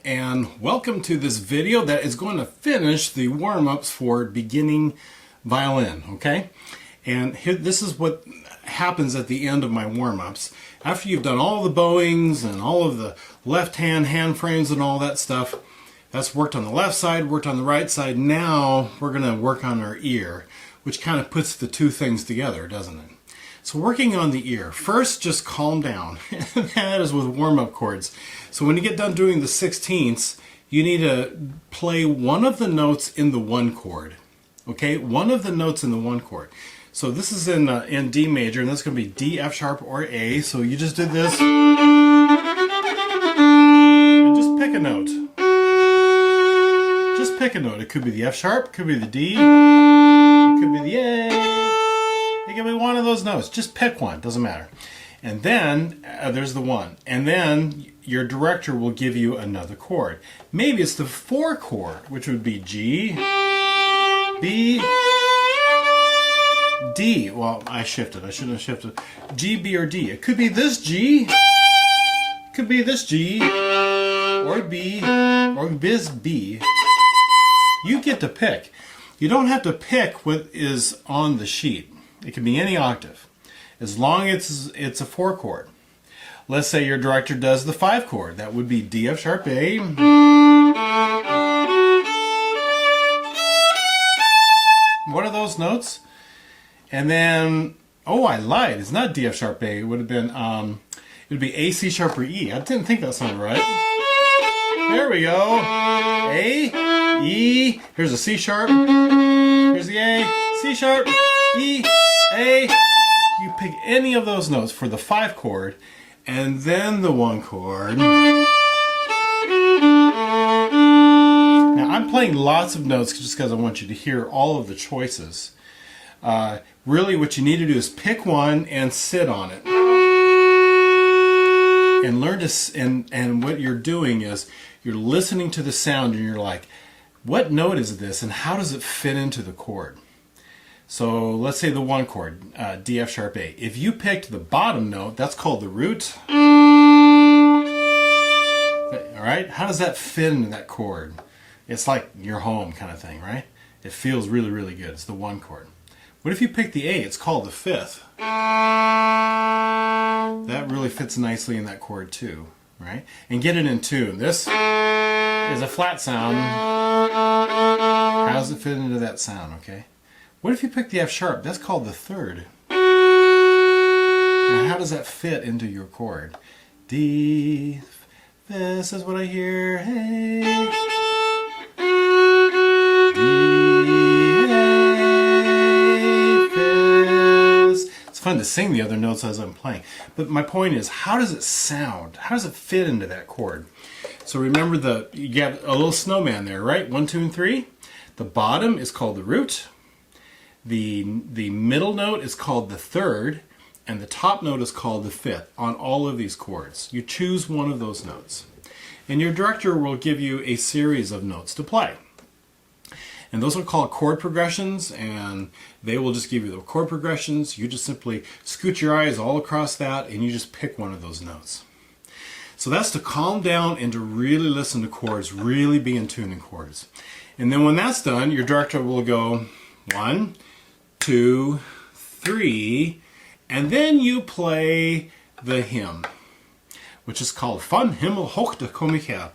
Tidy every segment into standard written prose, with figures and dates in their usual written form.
and welcome to this video that is going to finish the warm-ups for beginning violin, okay? And this is what happens at the end of my warm-ups. After you've done all the bowings and all of the left hand frames and all that stuff, that's worked on the left side, worked on the right side. Now we're going to work on our ear, which kind of puts the two things together, doesn't it? So working on the ear, first just calm down. That is with warm-up chords. So when you get done doing the 16ths, you need to play one of the notes in the one chord. Okay, one of the notes in the one chord. So this is in D major, and that's going to be D, F sharp, or A. So you just did this. And just pick a note. Just pick a note. It could be the F sharp, it could be the D, it could be the A. It can be one of those notes. Just pick one. Doesn't matter. And then there's the one. And then your director will give you another chord. Maybe it's the 4 chord, which would be G, B, D. Well, I shifted. I shouldn't have shifted. G, B, or D. It could be this G. It could be this G. Or B. Or this B. You get to pick. You don't have to pick what is on the sheet. It can be any octave, as long as it's a 4 chord. Let's say your director does the 5 chord. That would be D, F sharp, A. One of those notes. And then, oh, I lied. It's not D, F sharp, A. It would have been, it would be A, C sharp, or E. I didn't think that sounded right. There we go. A, E. Here's a C sharp. Here's the A, C sharp, E, A. You pick any of those notes for the 5 chord, and then the 1 chord. Now I'm playing lots of notes just because I want you to hear all of the choices. Really what you need to do is pick one and sit on it. And learn to, and what you're doing is you're listening to the sound and you're like, what note is this and how does it fit into the chord? So let's say the 1 chord, D, F sharp, A. If you picked the bottom note, that's called the root. All right, how does that fit into that chord? It's like your home kind of thing, right? It feels really, really good. It's the 1 chord. What if you pick the A? It's called the 5th. That really fits nicely in that chord too, right? And get it in tune. This is a flat sound. How does it fit into that sound, okay? What if you pick the F sharp? That's called the 3rd. Now how does that fit into your chord? D, this is what I hear, hey. D, A, this. It's fun to sing the other notes as I'm playing. But my point is, how does it sound? How does it fit into that chord? So remember you have a little snowman there, right? 1, 2, and 3. The bottom is called the root. The middle note is called the 3rd, and the top note is called the 5th on all of these chords. You choose one of those notes. And your director will give you a series of notes to play. And those are called chord progressions, and they will just give you the chord progressions. You just simply scoot your eyes all across that, and you just pick one of those notes. So that's to calm down and to really listen to chords, really be in tune in chords. And then when that's done, your director will go 1, 2, 3, and then you play the hymn, which is called Von Himmel komm ich her.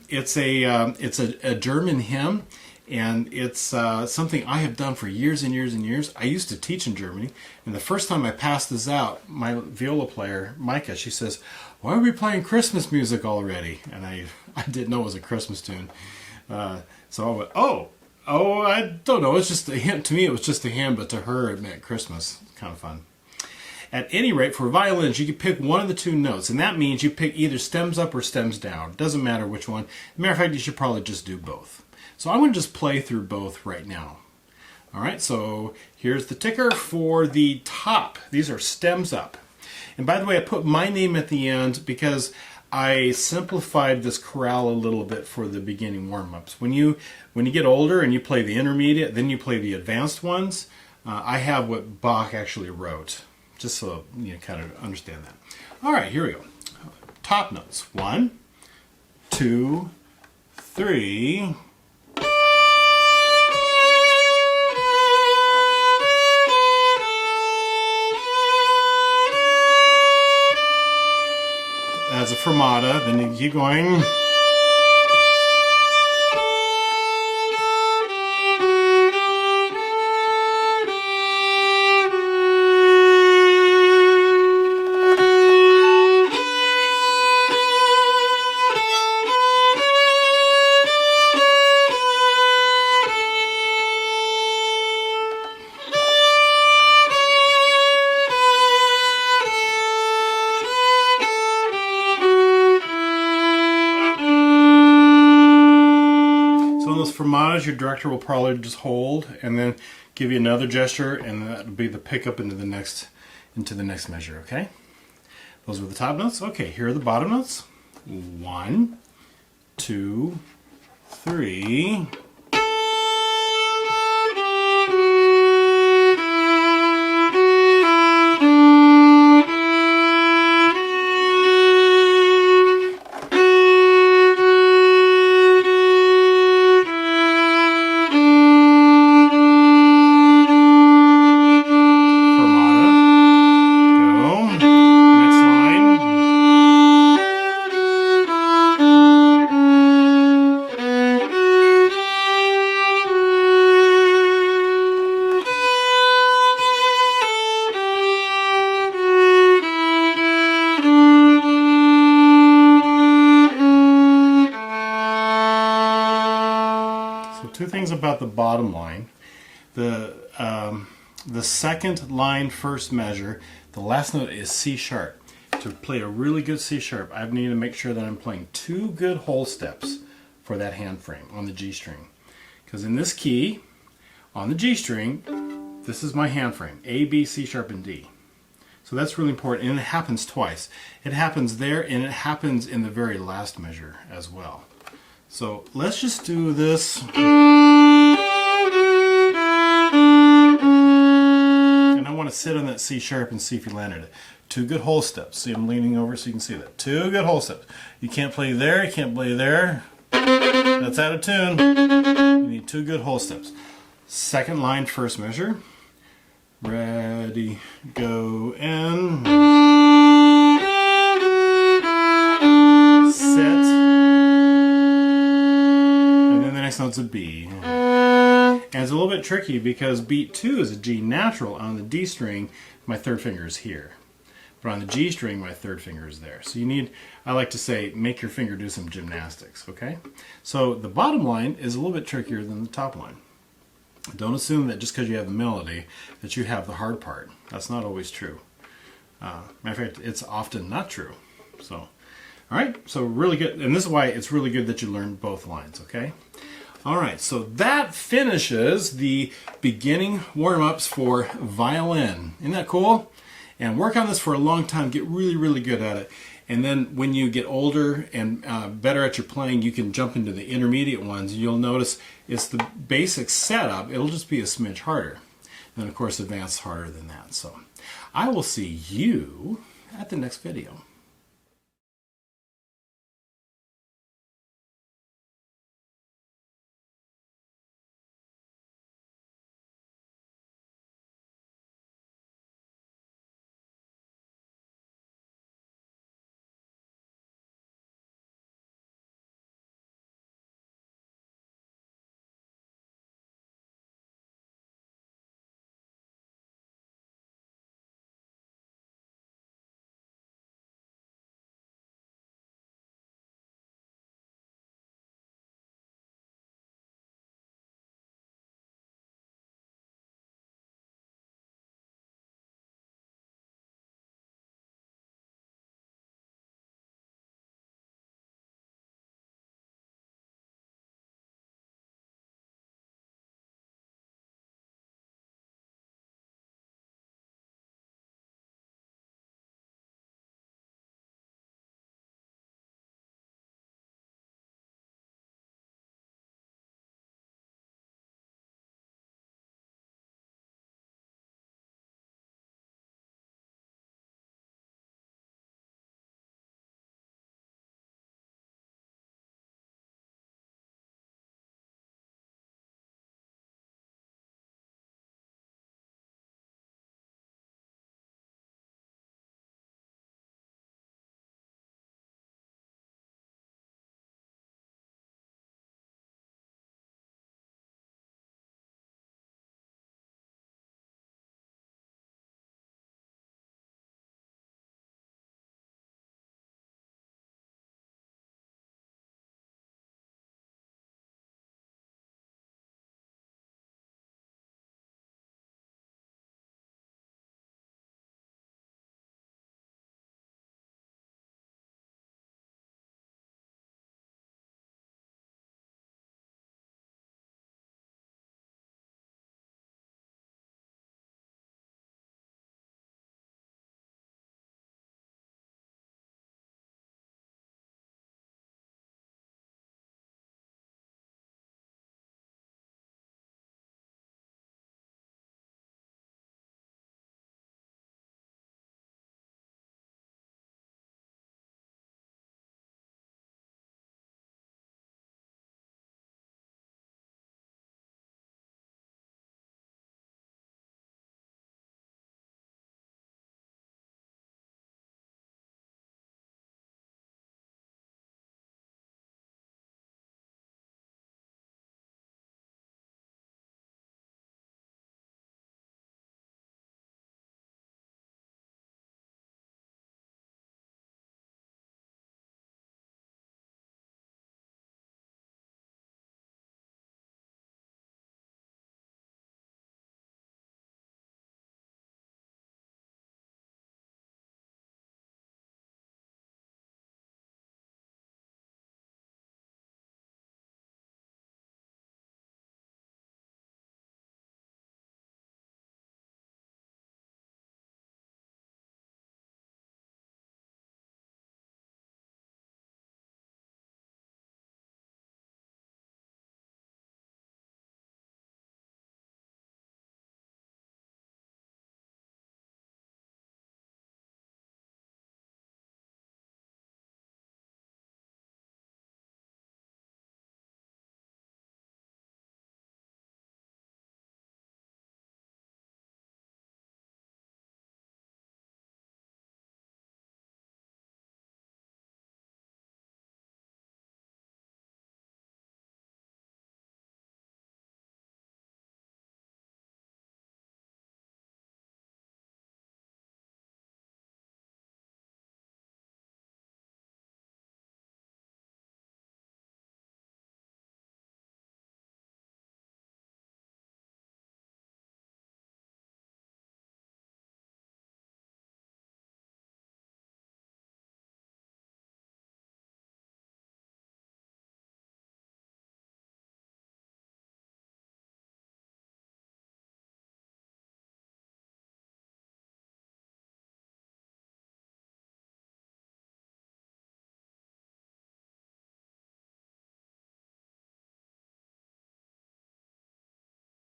It's a German hymn, and it's something I have done for years and years and years. I used to teach in Germany, and the first time I passed this out, my viola player, Micah, she says, "Why are we playing Christmas music already?" And I didn't know it was a Christmas tune. So I went, oh, I don't know. It's just a hymn. To me, it was just a hymn, but to her, it meant Christmas. Kind of fun. At any rate, for violins, you can pick one of the 2 notes, and that means you pick either stems up or stems down. It doesn't matter which one. Matter of fact, you should probably just do both. So I'm going to just play through both right now. All right, so here's the ticker for the top. These are stems up. And by the way, I put my name at the end because I simplified this chorale a little bit for the beginning warm-ups. When you get older and you play the intermediate, then you play the advanced ones, I have what Bach actually wrote, just so you kind of understand that. All right, here we go. Top notes. 1, 2, 3. As a fermata, then you keep going. Fermatas, your director will probably just hold and then give you another gesture, and that will be the pickup into the next measure. Okay, those were the top notes. Okay, here are the bottom notes. 1, 2, 3. Two things about the bottom line. The second line first measure, the last note is C sharp. To play a really good C sharp, I need to make sure that I'm playing 2 good whole steps for that hand frame on the G string. Because in this key, on the G string, this is my hand frame, A, B, C sharp, and D. So that's really important, and it happens twice. It happens there, and it happens in the very last measure as well. So let's just do this. And I want to sit on that C sharp and see if you landed it. 2 good whole steps. See, I'm leaning over so you can see that. 2 good whole steps. You can't play there, you can't play there. That's out of tune. You need 2 good whole steps. Second line, first measure. Ready, go, and sit. Next note's a B. And it's a little bit tricky because beat 2 is a G natural. On the D string, my third finger is here. But on the G string, my third finger is there. So you need, I like to say, make your finger do some gymnastics, okay? So the bottom line is a little bit trickier than the top line. Don't assume that just because you have the melody that you have the hard part. That's not always true. Matter of fact, it's often not true. So, all right, so really good. And this is why it's really good that you learn both lines, okay? All right, so that finishes the beginning warm-ups for violin. Isn't that cool? And work on this for a long time. Get really, really good at it. And then when you get older and better at your playing, you can jump into the intermediate ones. You'll notice it's the basic setup. It'll just be a smidge harder. And of course, advanced harder than that. So I will see you at the next video.